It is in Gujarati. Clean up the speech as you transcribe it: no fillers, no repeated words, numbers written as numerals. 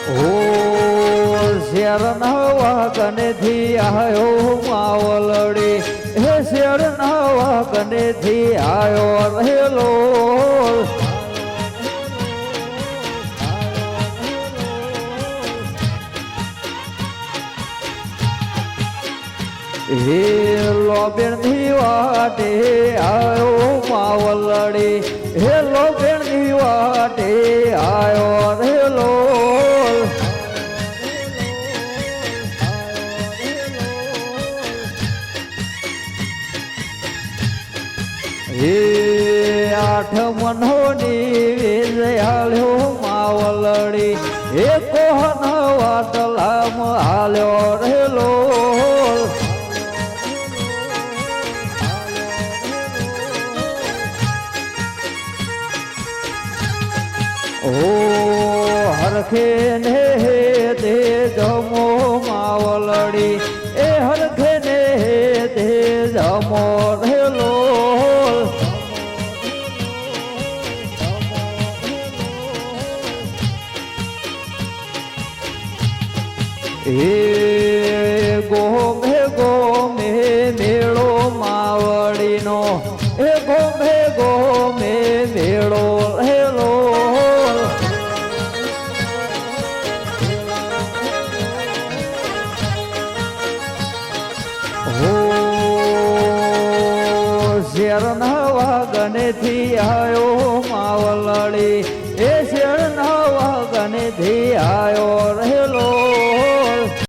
ઓ શેરના વાગનેથી આવ્યો માવલડી હે શેરના વાગનેથી આવ્યો રહેલો હે લોબેણની વાટે આવ્યો માવલડી હે લોબેણની વાટે આવ્યો રહેલો હે આઠમનો નિવેદ્યાળ્યો માવલડી હે કોહન વાટલામ હાલ્યો રહેલો ઓ હરખે ને તે જમો માવલડી એ હરખે ને તે જમો રહેલો એ ગોમે ગોમે મેળો માવડીનો એ ગોમે ગોમે મેળો રહેલો શેરના વાગનેથી આવ્યો માવલડી એ શેરના વાગનેથી આવ્યો રહેલો